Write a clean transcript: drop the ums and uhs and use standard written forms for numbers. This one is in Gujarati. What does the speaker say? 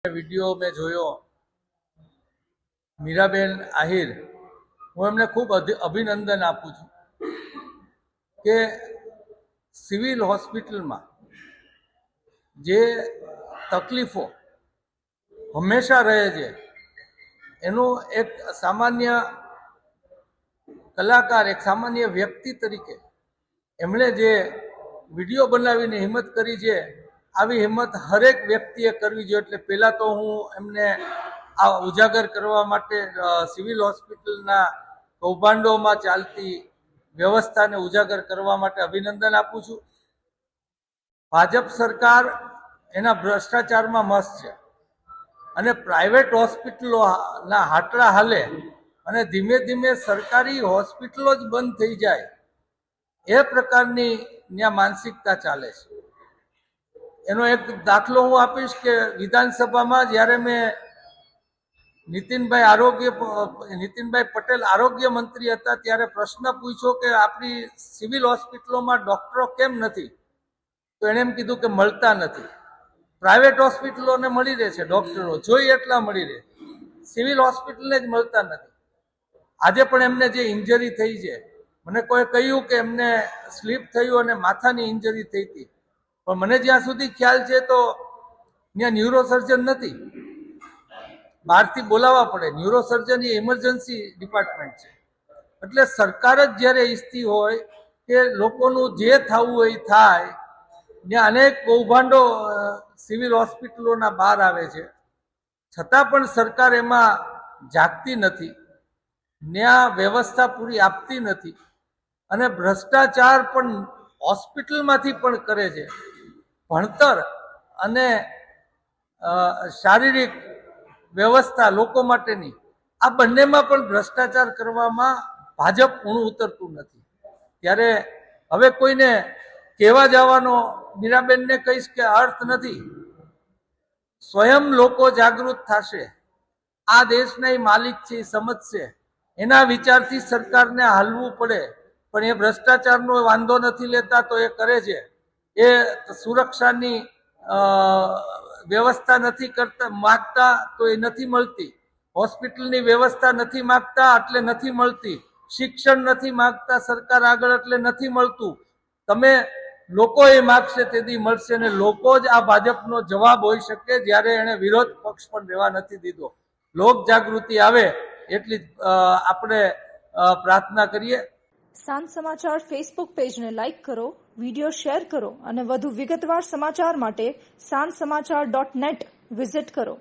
વિડીયો મેં જોયો મીરાબેન આહિર, હું એમને ખૂબ અભિનંદન આપું છું કે સિવિલ હોસ્પિટલમાં જે તકલીફો હંમેશા રહે છે એનું એક સામાન્ય કલાકાર, એક સામાન્ય વ્યક્તિ તરીકે એમણે જે વિડીયો બનાવીને હિંમત કરી છે, આવી હિંમત હરેક વ્યક્તિએ કરવી જોઈએ. એટલે પહેલાં તો હું એમને આ ઉજાગર કરવા માટે સિવિલ હોસ્પિટલના કૌભાંડોમાં ચાલતી વ્યવસ્થાને ઉજાગર કરવા માટે અભિનંદન આપું છું. ભાજપ સરકાર એના ભ્રષ્ટાચારમાં મસ્ત છે અને પ્રાઇવેટ હોસ્પિટલોના હાટલા હાલે અને ધીમે ધીમે સરકારી હોસ્પિટલો જ બંધ થઈ જાય એ પ્રકારની ત્યાં માનસિકતા ચાલે છે. એનો એક દાખલો હું આપીશ કે વિધાનસભામાં જ્યારે મેં નીતિનભાઈ પટેલ આરોગ્ય મંત્રી હતા ત્યારે પ્રશ્ન પૂછ્યો કે આપણી સિવિલ હોસ્પિટલોમાં ડોક્ટરો કેમ નથી, તો એણે એમ કીધું કે મળતા નથી. પ્રાઇવેટ હોસ્પિટલોને મળી રહે છે ડોક્ટરો, જોઈએ એટલા મળી રહે, સિવિલ હોસ્પિટલને જ મળતા નથી. આજે પણ એમને જે ઇન્જરી થઈ છે, મને કોઈ કહ્યું કે એમને સ્લીપ થયું અને માથાની ઇન્જરી થઈ હતી, પણ મને જ્યાં સુધી ખ્યાલ છે તો ત્યાં ન્યુરોસર્જન નથી, બહારથી બોલાવવા પડે. ન્યુરોસર્જન એ ઇમરજન્સી ડિપાર્ટમેન્ટ છે. એટલે સરકાર જ જ્યારે ઈચ્છતી હોય કે લોકોનું જે થવું હોય એ થાય, ત્યાં અનેક કૌભાંડો સિવિલ હોસ્પિટલોના બહાર આવે છે, છતાં પણ સરકાર એમાં જાગતી નથી, ત્યાં વ્યવસ્થા પૂરી આપતી નથી અને ભ્રષ્ટાચાર પણ હોસ્પિટલમાંથી પણ કરે છે. ભણતર અને શારીરિક વ્યવસ્થા લોકો માટેની, આ બંનેમાં પણ ભ્રષ્ટાચાર કરવામાં ભાજપ ઊણું ઉતરતું નથી. ત્યારે હવે કોઈને કહેવા જવાનો મીરાબેનને કહીશ કે અર્થ નથી. સ્વયં લોકો જાગૃત થશે, આ દેશના માલિક છે એ સમજશે, એના વિચારથી સરકારને હાલવું પડે. પણ એ ભ્રષ્ટાચારનો વાંધો નથી લેતા તો એ કરે છે. એ સુરક્ષાની વ્યવસ્થા નથી કરતા માગતા તો એ નથી મળતી, હોસ્પિટલની વ્યવસ્થા નથી માગતા એટલે નથી મળતી, શિક્ષણ નથી માગતા સરકાર આગળ એટલે નથી મળતું. તમે લોકો એ માગશે તેથી મળશે અને લોકો જ આ ભાજપનો જવાબ હોઈ શકે જ્યારે એણે વિરોધ પક્ષ પણ રહેવા નથી દીધો. લોક જાગૃતિ આવે એટલી આપણે પ્રાર્થના કરીએ. સાંજ સમાચાર ફેસબુક પેજને લાઇક કરો, વિડીયો શેર કરો અને વધુ વિગતવાર સમાચાર માટે sanssamachar.net વિઝિટ કરો.